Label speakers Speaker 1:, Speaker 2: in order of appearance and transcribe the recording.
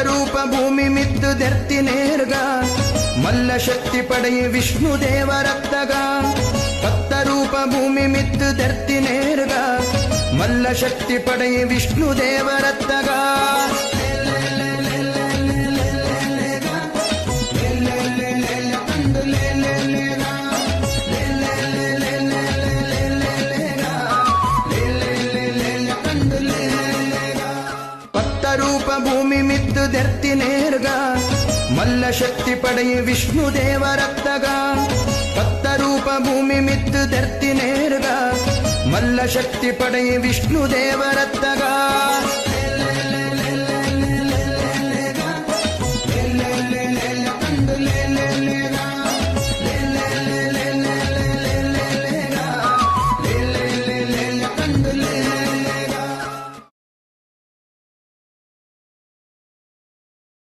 Speaker 1: ರೂಪ ಭೂಮಿ ಮಿತ್ತು ದೆರ್ತಿ ನೇರ್ಗ ಮಲ್ಲ ಶಕ್ತಿ ಪಡೆಯ ವಿಷ್ಣು ದೇವರತ್ತಗ ಪತ್ತ ರೂಪ ಭೂಮಿ ಮಿತ್ತು ದೆರ್ತಿ ನೇರ್ಗ ಮಲ್ಲ ಶಕ್ತಿ ಪಡೆಯ ವಿಷ್ಣು ದೇವರತ್ತಗ ರೂಪ ಭೂಮಿ ಮಿತ್ತು ದೆರ್ತಿ ನೇರ್ಗ ಮಲ್ಲ ಶಕ್ತಿ ಪಡೆಯ ವಿಷ್ಣು ದೇವರತ್ತಗ ಪತ್ತ ರೂಪ ಭೂಮಿ ಮಿತ್ತು ದೆರ್ತಿ ನೇರ್ಗ ಮಲ್ಲ ಶಕ್ತಿ ಪಡೆಯ ವಿಷ್ಣು ದೇವರತ್ತಗ